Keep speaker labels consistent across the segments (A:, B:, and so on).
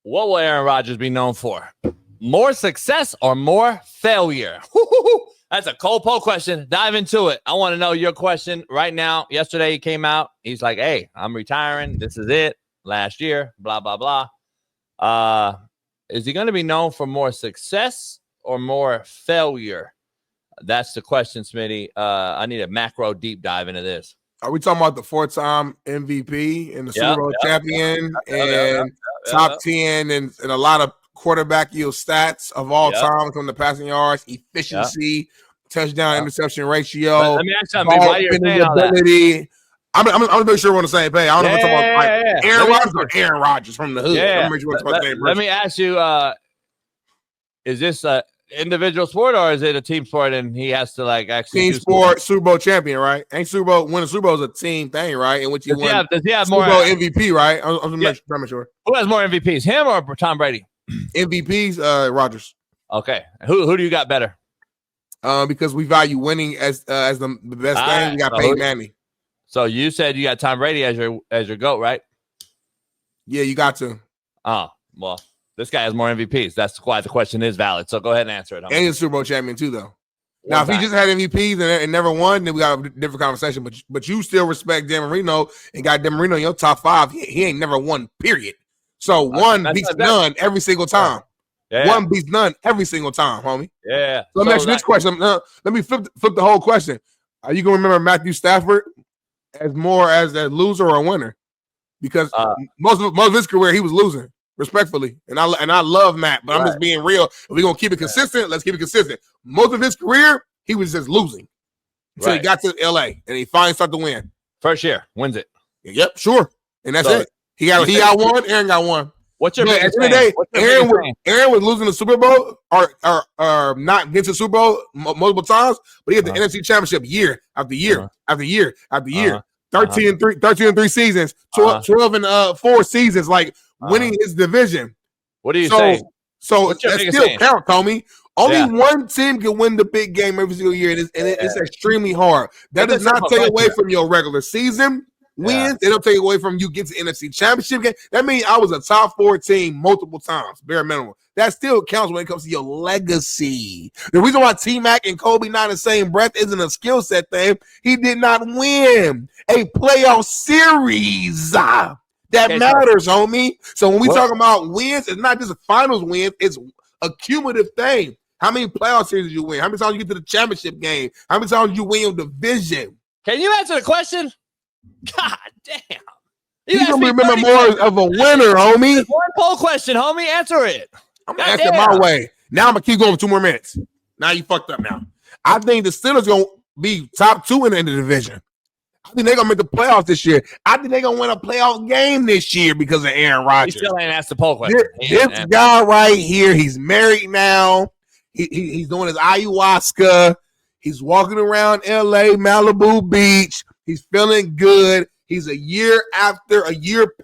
A: What will Aaron Rodgers be known for? More success or more failure? That's a cold poll question. Dive into it. I want to know your question right now. Yesterday he came out. He's like, hey, I'm retiring. This is it. Last year, blah, blah, blah. Is he going to be known for more success or more failure? That's the question, Smitty. I need a macro deep dive into this.
B: Are we talking about the 4-time MVP and the Super Bowl champion and top 10 and a lot of quarterback stats of all time from the passing yards, efficiency, touchdown interception ratio,
A: but let me ask something. Why you're saying all that?
B: I'm going to make sure we're on the same page. I don't know if we're talking about Aaron Rodgers or Aaron Rodgers from the hood.
A: Yeah. Let me ask you, is this a individual sport or is it a team sport and he has to actually
B: team sport? Super Bowl champion, right? Ain't Super Bowl winning Super Bowl is a team thing, right? In which you win
A: does he have
B: Super Bowl MVP, right? I'm trying to make sure.
A: Who has more MVPs, him or Tom Brady?
B: MVPs, Rodgers.
A: Okay, who do you got better?
B: Because we value winning as the best thing. We got Peyton Manning.
A: So you said you got Tom Brady as your GOAT, right?
B: Yeah, you got to.
A: Oh well. This guy has more MVPs. That's why the question is valid. So go ahead and answer it.
B: And he's a Super Bowl champion too, though. Now, if he just had MVPs and never won, then we got a different conversation. But you still respect Dan Marino and got Dan Marino in your top 5. He ain't never won, period. So one beats none every single time. Yeah. One beats none every single time, homie.
A: Yeah.
B: So let me ask you this question. Let me flip the whole question. Are you going to remember Matthew Stafford as more as a loser or a winner? Because most of his career, he was losing. Respectfully, and I love Matt, but I'm just being real. If we're gonna keep it consistent, let's keep it consistent. Most of his career, he was just losing until he got to LA and he finally started to win.
A: First year wins it.
B: Yep, sure, and that's it. He got one. Aaron got one.
A: What's your biggest
B: thing? Aaron was losing the Super Bowl or not getting to the Super Bowl multiple times, but he had the NFC Championship year after year after year after year. 13-3 seasons, 12-4 seasons, winning his division.
A: What are you saying?
B: So that still counts, homie. Only one team can win the big game every single year, and it's extremely hard. That does not take away from your regular season wins. They don't take away from you get to NFC Championship game. That means I was a top 4 team multiple times, bare minimum. That still counts when it comes to your legacy. The reason why T-Mac and Kobe not in the same breath isn't a skill set thing. He did not win a playoff series. That matters, homie. So when we talk about wins, it's not just a finals win, it's a cumulative thing. How many playoff series did you win? How many times did you get to the championship game? How many times did you win your division?
A: Can you answer the question? God damn.
B: You can remember more of a winner, homie.
A: One poll question, homie. Answer it.
B: I'm going to answer my way. Now I'm going to keep going for 2 more minutes. Now you fucked up now. I think the Steelers going to be top 2 in the division. I think they're going to make the playoffs this year. I think they're going to win a playoff game this year because of Aaron Rodgers.
A: You still ain't asked the poll question.
B: This guy right here, he's married now. He's doing his ayahuasca. He's walking around L.A., Malibu Beach. He's feeling good. He's a year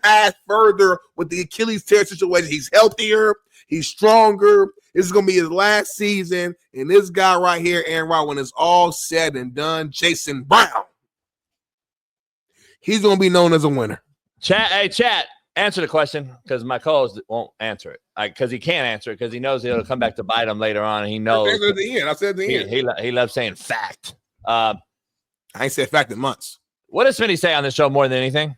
B: past further with the Achilles tear situation. He's healthier. He's stronger. This is going to be his last season. And this guy right here, Aaron Rodgers, when it's all said and done, Jason Brown, he's going to be known as a winner.
A: Chat, answer the question because my co-host won't answer it. Because he can't answer it because he knows it'll come back to bite him later on. And he knows.
B: I said at the end.
A: He loves saying fact.
B: I ain't said fact in months.
A: What does Smitty say on this show more than anything?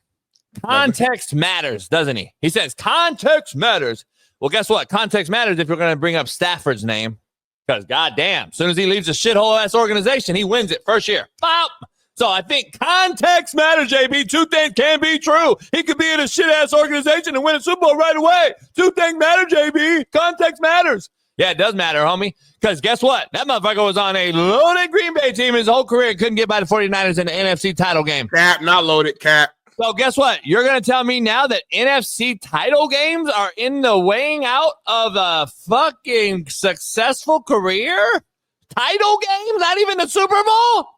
A: Context matters, doesn't he? He says context matters. Well, guess what? Context matters if you're going to bring up Stafford's name. Because, goddamn, as soon as he leaves a shithole-ass organization, he wins it first year. Pop! So I think context matters, JB. 2 things can be true. He could be in a shit-ass organization and win a Super Bowl right away. 2 things matter, JB. Context matters. Yeah, it does matter, homie. Because guess what? That motherfucker was on a loaded Green Bay team his whole career and couldn't get by the 49ers in the NFC title game.
B: Cap, not loaded, Cap.
A: So guess what? You're going to tell me now that NFC title games are in the weighing out of a fucking successful career? Title games? Not even the Super Bowl?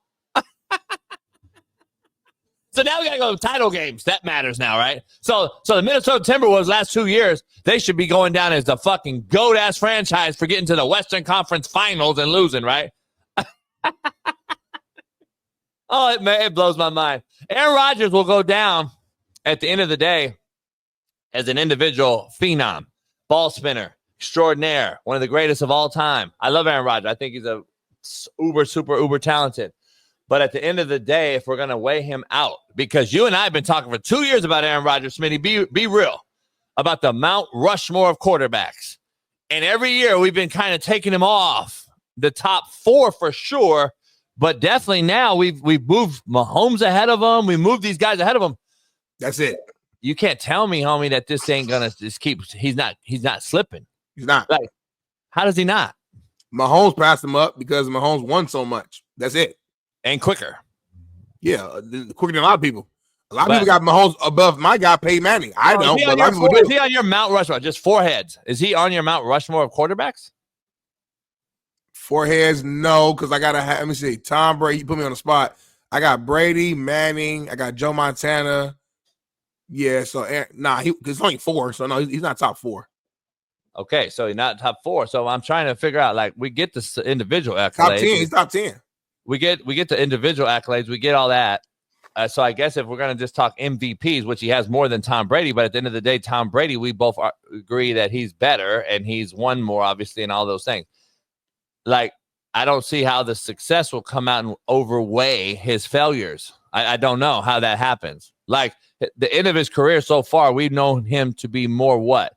A: So now we got to go to title games. That matters now, right? So the Minnesota Timberwolves last 2 years, they should be going down as the fucking GOAT-ass franchise for getting to the Western Conference Finals and losing, right? Oh, it blows my mind. Aaron Rodgers will go down at the end of the day as an individual phenom. ball spinner extraordinaire, one of the greatest of all time. I love Aaron Rodgers. I think he's a uber talented. But at the end of the day, if we're going to weigh him out, because you and I have been talking for 2 years about Aaron Rodgers, Smitty, be real about the Mount Rushmore of quarterbacks. And every year we've been kind of taking him off the top 4 for sure. But definitely now we've moved Mahomes ahead of him. We moved these guys ahead of him.
B: That's it.
A: You can't tell me, homie, that this ain't going to just keep. He's not slipping.
B: He's not.
A: Like, how does he not?
B: Mahomes passed him up because Mahomes won so much. That's it.
A: And quicker.
B: Yeah, quicker than a lot of people. A lot of people got Mahomes above my guy, Peyton Manning. I don't.
A: Is he on your Mount Rushmore? Just 4 heads. Is he on your Mount Rushmore of quarterbacks?
B: 4 heads, no, because I got to have, let me see, Tom Brady, you put me on the spot. I got Brady, Manning, I got Joe Montana. Yeah, so, it's only 4, so no, he's not top 4.
A: Okay, so he's not top 4. So I'm trying to figure out, like, we get the individual accolades.
B: Top 10, he's top 10.
A: We get the individual accolades. We get all that. So I guess if we're going to just talk MVPs, which he has more than Tom Brady, but at the end of the day, Tom Brady, we both agree that he's better and he's won more, obviously, and all those things. Like, I don't see how the success will come out and overweigh his failures. I don't know how that happens. Like, the end of his career so far, we've known him to be more what?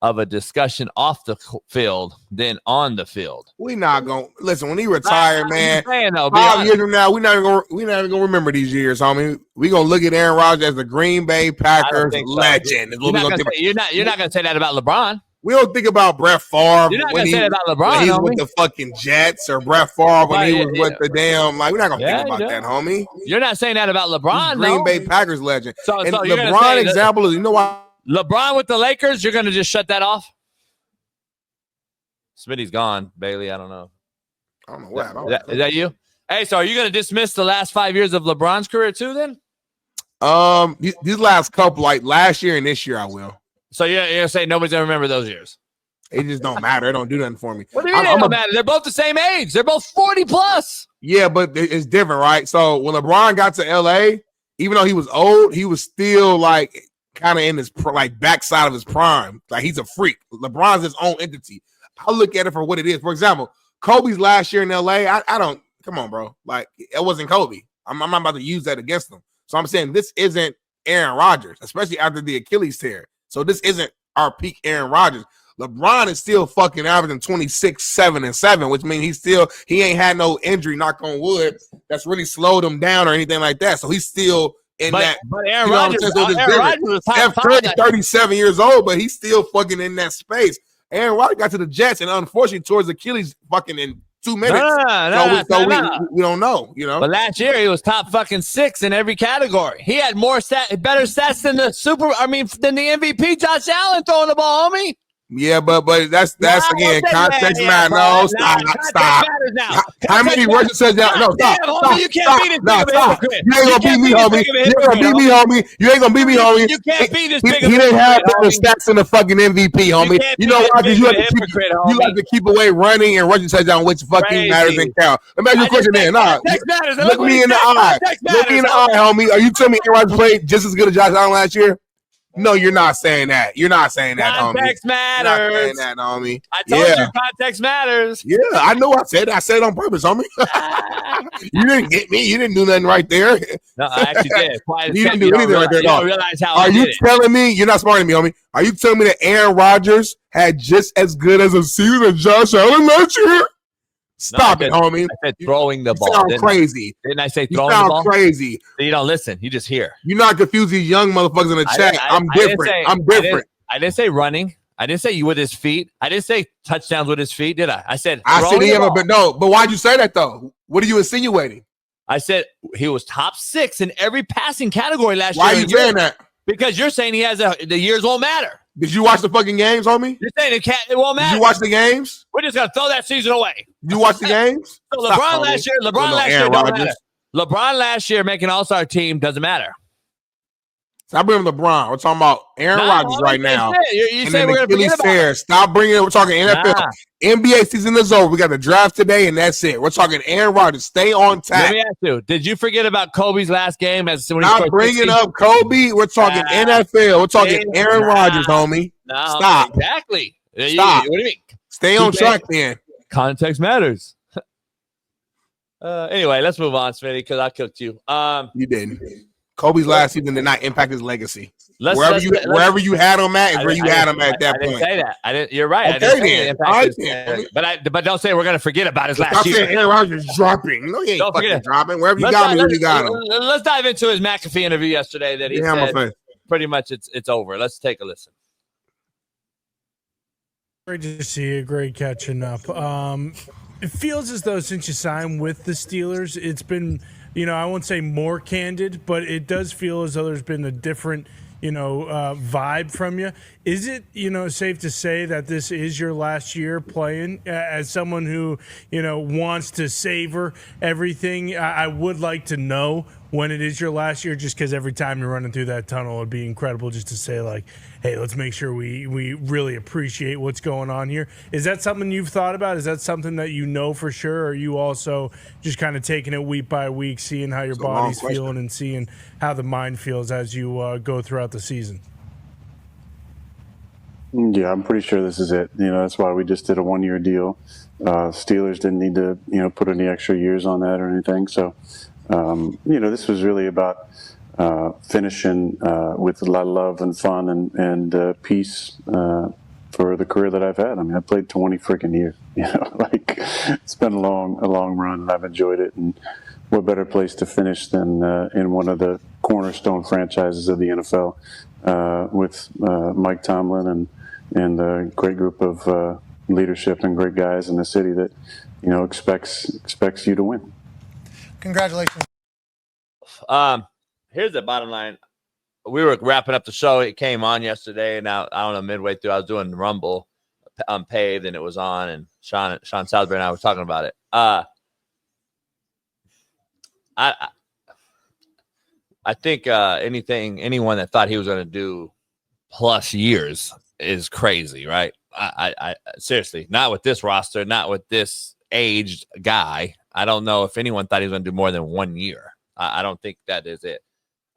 A: Of a discussion off the field than on the field.
B: We're not going to listen when he retired, man.
A: Saying, though,
B: 5 years from now, we're not even going to remember these years, homie. We're going to look at Aaron Rodgers as the Green Bay Packers legend.
A: You're not going to say that about LeBron.
B: We don't think about Brett Favre.
A: You're not going to say that about LeBron.
B: When he's with the fucking Jets, or Brett Favre when he was with the damn. Like, we're not going to think about that, homie.
A: You're not saying that about LeBron.
B: Green Bay Packers legend.
A: So
B: LeBron example is, you know why?
A: LeBron with the Lakers, you're going to just shut that off? Smitty's gone, Bailey. I don't know.
B: I don't know what.
A: Is that you? Hey, so are you going to dismiss the last 5 years of LeBron's career too then?
B: These last couple, like last year and this year, I will.
A: So you're going to say nobody's going to remember those years?
B: It just don't matter. It don't do nothing for me.
A: What do you mean it don't matter? They're both the same age. They're both 40 plus.
B: Yeah, but it's different, right? So when LeBron got to LA, even though he was old, he was still like kind of in his backside of his prime. Like, he's a freak. LeBron's his own entity. I look at it for what it is. For example, Kobe's last year in LA, I don't, come on, bro. Like, it wasn't Kobe. I'm not about to use that against him. So I'm saying this isn't Aaron Rodgers, especially after the Achilles tear. So this isn't our peak Aaron Rodgers. LeBron is still fucking averaging 26, 7, and 7, which means he ain't had no injury, knock on wood, that's really slowed him down or anything like that. So he's still in that.
A: But Aaron Rodgers was top
B: 5. 37 years old, but he's still fucking in that space. Aaron Rodgers got to the Jets and unfortunately towards Achilles fucking in 2 minutes. We don't know, you know.
A: But last year he was top fucking 6 in every category. He had better stats than than the MVP Josh Allen throwing the ball, homie.
B: Yeah, but that's again context matters. No, stop. How many rushes touchdowns? No, stop.
A: You can't beat this big of a hypocrite.
B: You ain't gonna beat me, homie. You ain't gonna beat me, homie.
A: You can't beat this big of a hypocrite.
B: He didn't have the stats in the fucking MVP, homie. You know why? Because you like to keep away running and rushing touchdown, which fucking matters and count. Let me ask you a question then. Look me in the eye. Look me in the eye, homie. Are you telling me Aaron Rodgers played just as good as Josh Allen last year? No, you're not saying that. You're not saying that, homie.
A: Context matters.
B: You're not saying that, homie.
A: I told you context matters.
B: Yeah, I know I said it. I said it on purpose, homie. You didn't get me. You didn't do nothing right there.
A: No, I actually did.
B: You didn't do anything right there at all.
A: Are
B: you telling me, you're not smarter than me, homie, are you telling me that Aaron Rodgers had just as good as a season as Josh Allen last year? Stop it, homie.
A: I said throwing the ball.
B: You sound crazy.
A: Didn't I say throwing the ball?
B: You sound crazy.
A: You don't listen. You just hear.
B: You're not confused these young motherfuckers in the chat. I'm different. I'm different.
A: I didn't say running. I didn't say you with his feet. I didn't say touchdowns with his feet, did I? I said
B: but why'd you say that, though? What are you insinuating?
A: I said he was top 6 in every passing category last year.
B: Why are you saying that?
A: Because you're saying he has the years won't matter.
B: Did you watch the fucking games, homie?
A: You're saying it won't matter.
B: Did you watch the games?
A: We're just gonna throw that season away.
B: You watch the games?
A: So LeBron last year don't matter. LeBron last year making All-Star team doesn't matter.
B: Stop bringing LeBron. We're talking about Aaron Rodgers right now.
A: You say we're going to forget about it.
B: Stop bringing it. We're talking NFL. NBA season is over. We got the draft today, and that's it. We're talking Aaron Rodgers. Stay on tack.
A: Let me ask you, did you forget about Kobe's last game?
B: Stop bringing up Kobe. We're talking NFL. We're talking Aaron Rodgers, homie.
A: No,
B: stop.
A: Exactly.
B: Stop.
A: What do you mean?
B: Stay on track, then.
A: Context matters. Anyway, let's move on, Smitty, because I cooked you.
B: You didn't. Kobe's last season did not impact his legacy.
A: Wherever
B: you had him at is where you had him at that point.
A: I didn't say that. You're right.
B: Okay,
A: but don't say we're going to forget about his last year.
B: Stop saying Aaron Rodgers is dropping. No, he ain't fucking dropping. Wherever you got him.
A: Let's dive into his McAfee interview yesterday that he said pretty much it's over. Let's take a listen.
C: Great to see you. Great catching up. It feels as though since you signed with the Steelers, it's been, I won't say more candid, but it does feel as though there's been a different, vibe from you. Is it, safe to say that this is your last year playing? As someone who, wants to savor everything, I would like to know when it is your last year, just because every time you're running through that tunnel, it'd be incredible just to say, like, hey, let's make sure we really appreciate what's going on here. Is that something you've thought about? Is that something that you know for sure? Or are you also just kind of taking it week by week, seeing how your body's feeling and seeing how the mind feels as you go throughout the season?
D: Yeah, I'm pretty sure this is it. That's why we just did a 1-year deal. Steelers didn't need to, put any extra years on that or anything. So, this was really about finishing with a lot of love and fun and peace for the career that I've had. I mean, I played 20 freaking years. It's been a long run, and I've enjoyed it. And what better place to finish than in one of the cornerstone franchises of the NFL with Mike Tomlin and a great group of leadership and great guys in the city that expects you to win.
C: Congratulations.
A: Here's the bottom line. We were wrapping up the show. It came on yesterday. Now, I don't know, midway through, I was doing Rumble Unpaved, and it was on, and Shaun Salisbury and I were talking about it. I think anyone that thought he was going to do plus years is crazy, right? I seriously, not with this roster, not with this aged guy. I don't know if anyone thought he was going to do more than 1 year. I don't think that is it.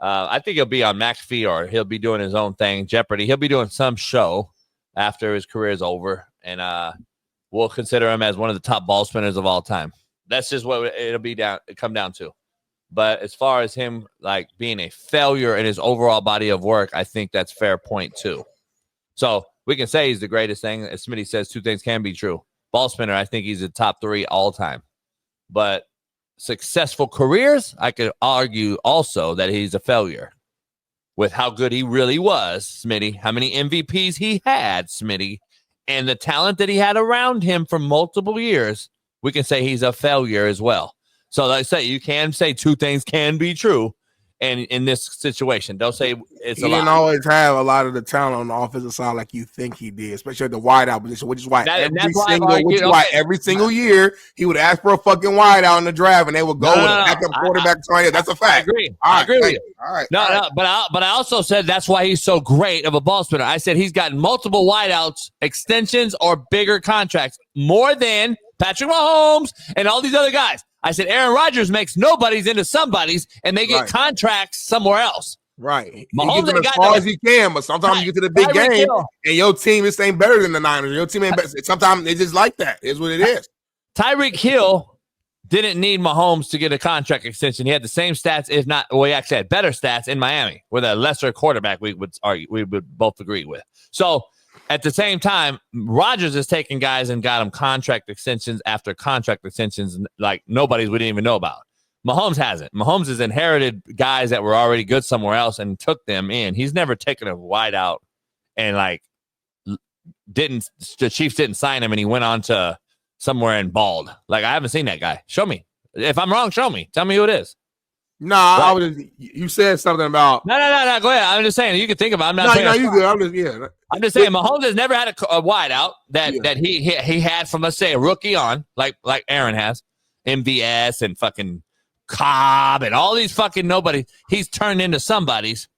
A: I think he'll be on McAfee, or he'll be doing his own thing, Jeopardy. He'll be doing some show after his career is over, and we'll consider him as one of the top ball spinners of all time. That's just what it'll come down to. But as far as him like being a failure in his overall body of work, I think that's fair point too. So we can say he's the greatest thing. As Smitty says, two things can be true. Ball spinner, I think he's the top 3 all time. But successful careers, I could argue also that he's a failure with how good he really was, Smitty, how many MVPs he had, Smitty, and the talent that he had around him for multiple years. We can say he's a failure as well. So like I say, you can say two things can be true. And in this situation, don't say it's a lot. He didn't
B: always have a lot of the talent on the offensive side like you think he did, especially at the wideout position, which is why every single year he would ask for a fucking wideout in the draft, and they would go with a backup quarterback. That's a fact.
A: I agree with you. All right. But I also said that's why he's so great of a ball spinner. I said he's gotten multiple wideouts, extensions, or bigger contracts, more than Patrick Mahomes and all these other guys. I said Aaron Rodgers makes nobodies into somebodies, and they get contracts somewhere else.
B: Right. Mahomes as far as he can, but sometimes you get to the big game, and your team just ain't better than the Niners. Your team ain't better. Sometimes it's just like that. It's what it is.
A: Tyreek Hill didn't need Mahomes to get a contract extension. He had the same stats, if not, well, he actually had better stats in Miami with a lesser quarterback. We would both agree with. So at the same time, Rodgers is taking guys and got them contract extensions after contract extensions like nobody's we didn't even know about. Mahomes hasn't. Mahomes has inherited guys that were already good somewhere else and took them in. He's never taken a wide out and the Chiefs didn't sign him and he went on to somewhere and balled. Like, I haven't seen that guy. Show me. If I'm wrong, show me. Tell me who it is.
B: No, you said something about.
A: No. Go ahead. I'm just saying you can think about it.
B: You good.
A: I'm just saying Mahomes has never had a wide out that he had from, let's say, a rookie on, like Aaron has, MVS and fucking Cobb and all these fucking nobody. He's turned into somebody's.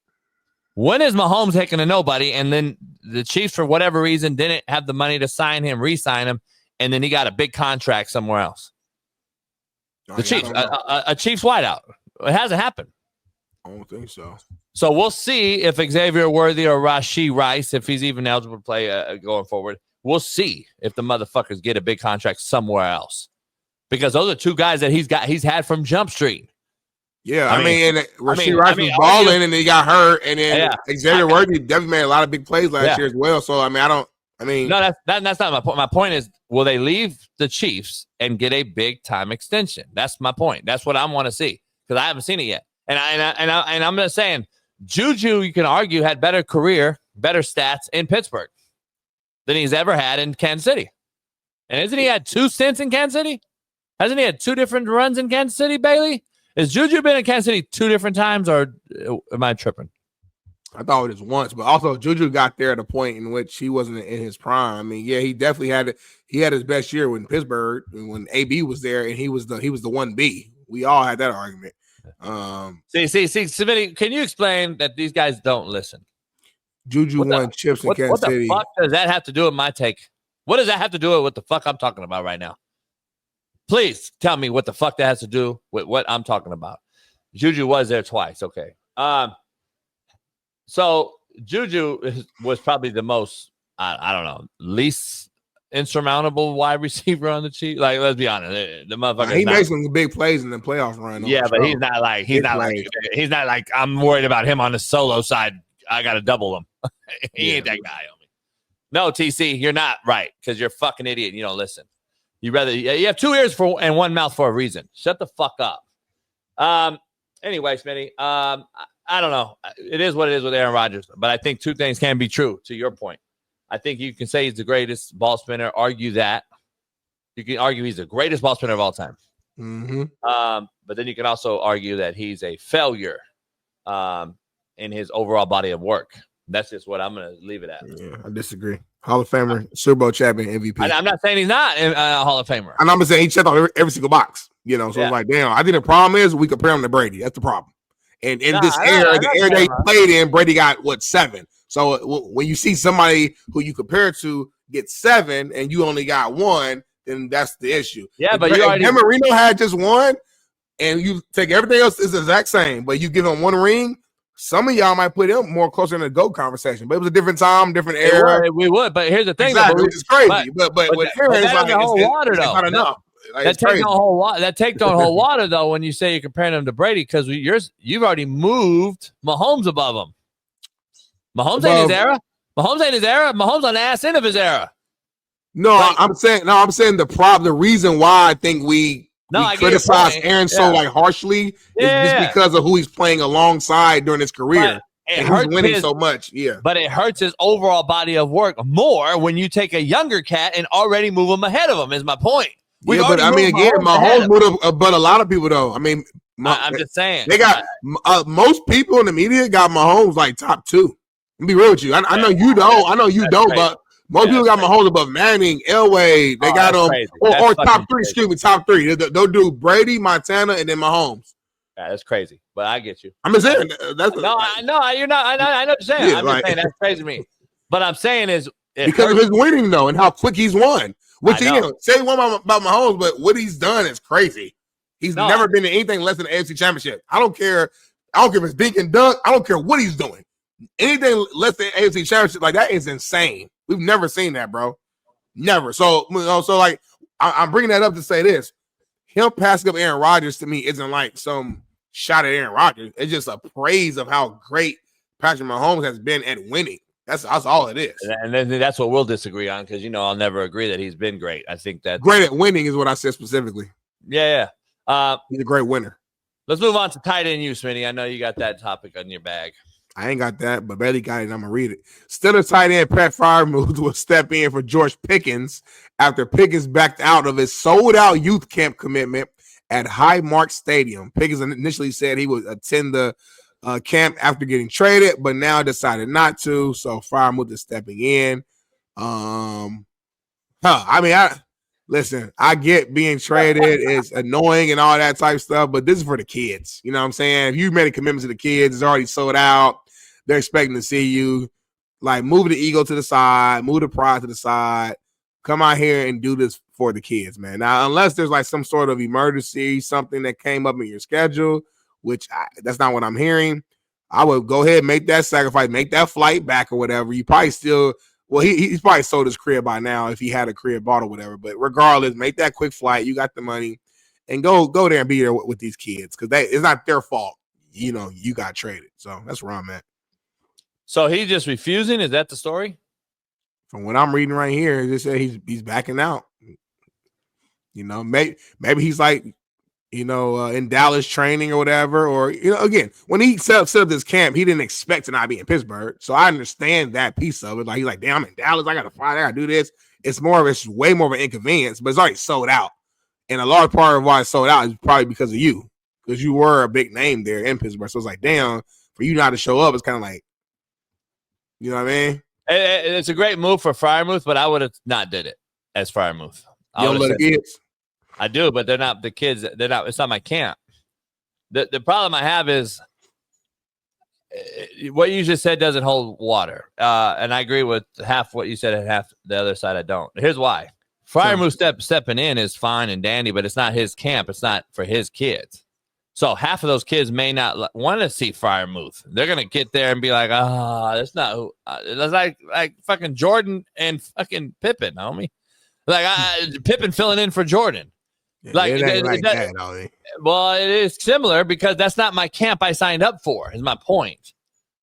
A: When is Mahomes taking a nobody, and then the Chiefs, for whatever reason, didn't have the money to sign him, re-sign him, and then he got a big contract somewhere else? The Chiefs, a Chiefs wideout. It hasn't happened.
B: I don't think so.
A: So we'll see if Xavier Worthy or Rashee Rice, if he's even eligible to play going forward, We'll see if the motherfuckers get a big contract somewhere else, because those are two guys that he's had from Jump Street.
B: Yeah, I mean Rasheed Rice was balling, and then he got hurt, and then Xavier Worthy definitely made a lot of big plays last year as well. So no,
A: that's not my point. My point is, will they leave the Chiefs and get a big time extension? That's my point. That's what I want to see, because I haven't seen it yet. And I'm just saying, Juju, you can argue, had better career, better stats in Pittsburgh than he's ever had in Kansas City. And isn't he had 2 stints in Kansas City? Hasn't he had 2 different runs in Kansas City, Bailey? Has Juju been in Kansas City 2 different times, or am I tripping?
B: I thought it was once, but also Juju got there at a point in which he wasn't in his prime. I mean, yeah, he definitely had his best year when Pittsburgh, when AB was there, and he was the 1B. We all had that argument.
A: See, Smitty, can you explain that these guys don't listen?
B: Juju won chips in Kansas City.
A: What the fuck does that have to do with my take? What does that have to do with what the fuck I'm talking about right now? Please tell me what the fuck that has to do with what I'm talking about. Juju was there twice. Okay. So Juju was probably the most, I don't know, least insurmountable wide receiver on the Chiefs. Like, let's be honest, the motherfucker.
B: He made some big plays in the playoff run.
A: Yeah, but he's not like I'm worried about him on the solo side. I got to double him. He ain't that guy on me. No, TC, you're not right, because you're a fucking idiot and you don't listen. You have 2 ears and 1 mouth for a reason. Shut the fuck up. Anyway, Smitty, I don't know. It is what it is with Aaron Rodgers, but I think 2 things can be true to your point. I think you can say he's the greatest ball spinner, argue that. You can argue he's the greatest ball spinner of all time.
B: Mm-hmm.
A: But then you can also argue that he's a failure in his overall body of work. That's just what I'm going to leave it at.
B: Yeah, I disagree. Hall of Famer, Super Bowl champion, MVP.
A: I'm not saying he's not a Hall of Famer.
B: And I'm saying he checked off every single box. So it's like, damn, I think the problem is we compare him to Brady. That's the problem. And in the era they played in, Brady got, 7? So when you see somebody who you compare to get 7 and you only got 1, then that's the issue.
A: Yeah, but
B: Marino had just 1, and you take everything else is the exact same, but you give him 1 ring. Some of y'all might put him more closer in the GOAT conversation, but it was a different time, different era.
A: We would, but here's the thing,
B: exactly, which is crazy. But with Aaron, it's like it's not enough.
A: That take don't hold water though when you say you're comparing him to Brady, because you've already moved Mahomes above him. Mahomes ain't his era. Mahomes on the ass end of his era.
B: I'm saying the reason why I think we criticize Aaron so harshly is just because of who he's playing alongside during his career. And he's winning so much. Yeah.
A: But it hurts his overall body of work more when you take a younger cat and already move him ahead of him, is my point.
B: But I mean, again, Mahomes would have, but a lot of people don't. I mean,
A: I'm just saying.
B: They got most people in the media got Mahomes like top 2. I'll be real with you. I know you don't. I know you don't, but most people got Mahomes above Manning, Elway. They got him, or top 3. Excuse me, top 3. They'll do Brady, Montana, and then Mahomes.
A: Yeah, that's crazy, but I get you.
B: I'm just saying.
A: You're not. I know what you're saying. I'm just saying that's crazy to me. But I'm saying is
B: because of his winning though, and how quick he's won. Which say one about Mahomes, but what he's done is crazy. He's never been in anything less than the AFC Championship. I don't care if it's dink and dunk. I don't care what he's doing. Anything less than AFC Championship, like that is insane. We've never seen that, bro. Never. So like I'm bringing that up to say this: him passing up Aaron Rodgers to me isn't like some shot at Aaron Rodgers. It's just a praise of how great Patrick Mahomes has been at winning. That's all it is.
A: And then that's what we'll disagree on, because I'll never agree that he's been great. I think that
B: great at winning is what I said specifically.
A: Yeah.
B: He's a great winner.
A: Let's move on to tight end use, Smitty. I know you got that topic on your bag.
B: I ain't got that, but Bailey got it, and I'm going to read it. Steelers tight end Pat Freiermuth will step in for George Pickkins after Pickkins backed out of his sold-out youth camp commitment at Highmark Stadium. Pickkins initially said he would attend the camp after getting traded, but now decided not to. So Freiermuth is stepping in. Listen, I get being traded is annoying and all that type of stuff, but this is for the kids. You know what I'm saying? If you made a commitment to the kids, it's already sold out. They're expecting to see you. Like, move the ego to the side, move the pride to the side. Come out here and do this for the kids, man. Now, unless there's like some sort of emergency, something that came up in your schedule, which that's not what I'm hearing, I would go ahead and make that sacrifice, make that flight back or whatever. You probably still Well, he's probably sold his crib by now if he had a crib bought or whatever. But regardless, make that quick flight. You got the money, and go there and be there with these kids because it's not their fault. You know, you got traded. So that's where I'm at.
A: So he's just refusing? Is that the story?
B: From what I'm reading right here, it just said he's backing out. You know, maybe he's like, you know, in Dallas training or whatever. Or, you know, again, when he set up this camp, he didn't expect to not be in Pittsburgh. So I understand that piece of it. Like, he's like, damn, I'm in Dallas. I got to fly. I got to do this. It's way more of an inconvenience, but it's already sold out. And a large part of why it's sold out is probably because of you, because you were a big name there in Pittsburgh. So it's like, damn, for you not to show up, it's kind of like, you know what I mean?
A: It's a great move for Freiermuth, but I would have not did it as Freiermuth.
B: You don't let the kids?
A: I do, but they're not the kids. They're not. It's not my camp. The problem I have is what you just said doesn't hold water. And I agree with half what you said and half the other side I don't. Here's why. Freiermuth stepping in is fine and dandy, but it's not his camp. It's not for his kids. So half of those kids may not want to see Freiermuth. They're going to get there and be like, that's not who. It's like fucking Jordan and fucking Pippen, homie. Like Pippen filling in for Jordan.
B: Yeah, well,
A: it is similar because that's not my camp I signed up for, is my point.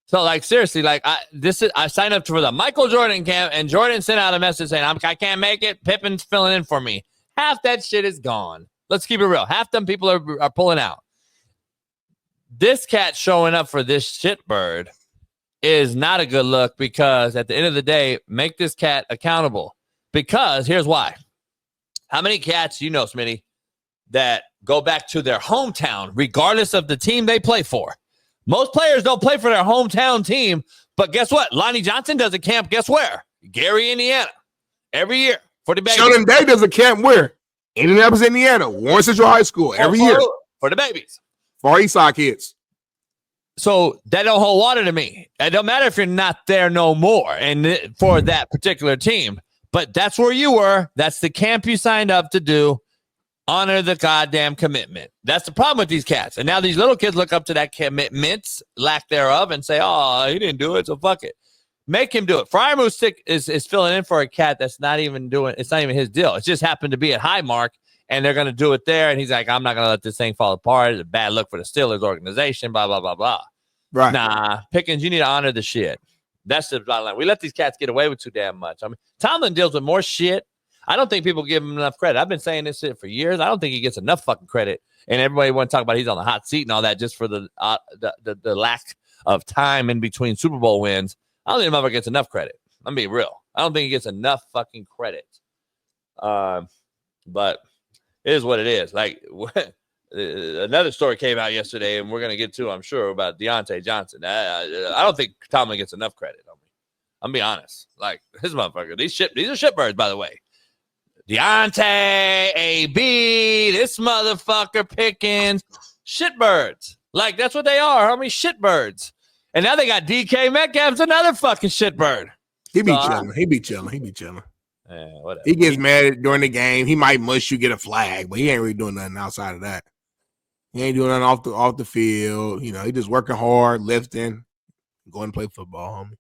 A: So, like, seriously, like, I signed up for the Michael Jordan camp, and Jordan sent out a message saying, I can't make it. Pippen's filling in for me. Half that shit is gone. Let's keep it real. Half them people are pulling out. This cat showing up for this shitbird is not a good look because at the end of the day, make this cat accountable. Because here's why. How many cats, you know, Smitty, that go back to their hometown regardless of the team they play for? Most players don't play for their hometown team, but guess what? Lonnie Johnson does a camp, guess where? Gary, Indiana. Every year for the babies.
B: Sheldon Day does a camp where? Indianapolis, Indiana. Warren Central High School. Every year.
A: For the babies.
B: For Eastside kids.
A: So that don't hold water to me. It don't matter if you're not there no more and for that particular team. But that's where you were. That's the camp you signed up to do. Honor the goddamn commitment. That's the problem with these cats. And now these little kids look up to that commitment, lack thereof, and say, oh, he didn't do it, so fuck it. Make him do it. Freiermuth is filling in for a cat that's not even doing, it's not even his deal. It just happened to be at Highmark, and they're going to do it there. And he's like, I'm not going to let this thing fall apart. It's a bad look for the Steelers organization, blah, blah, blah, blah.
B: Right.
A: Nah, Pickkins, you need to honor the shit. That's the bottom line. We let these cats get away with too damn much. I mean, Tomlin deals with more shit. I don't think people give him enough credit. I've been saying this shit for years. I don't think he gets enough fucking credit. And everybody want to talk about he's on the hot seat and all that just for the lack of time in between Super Bowl wins. I don't think the motherfucker gets enough credit. I'm being real. I don't think he gets enough fucking credit. But it is what it is. Like another story came out yesterday, and we're gonna get to, I'm sure, about Deontay Johnson. I don't think Tomlin gets enough credit. I'm being honest. Like this motherfucker, these are shitbirds, by the way. Deontay, AB, this motherfucker, Pickkins, shitbirds. Like that's what they are, homie, shitbirds. And now they got DK Metcalf's another fucking shitbird.
B: He be chilling.
A: Yeah, whatever.
B: He gets mad during the game. He might mush you, get a flag, but he ain't really doing nothing outside of that. He ain't doing nothing off the field. You know, he just working hard, lifting, going to play football, homie.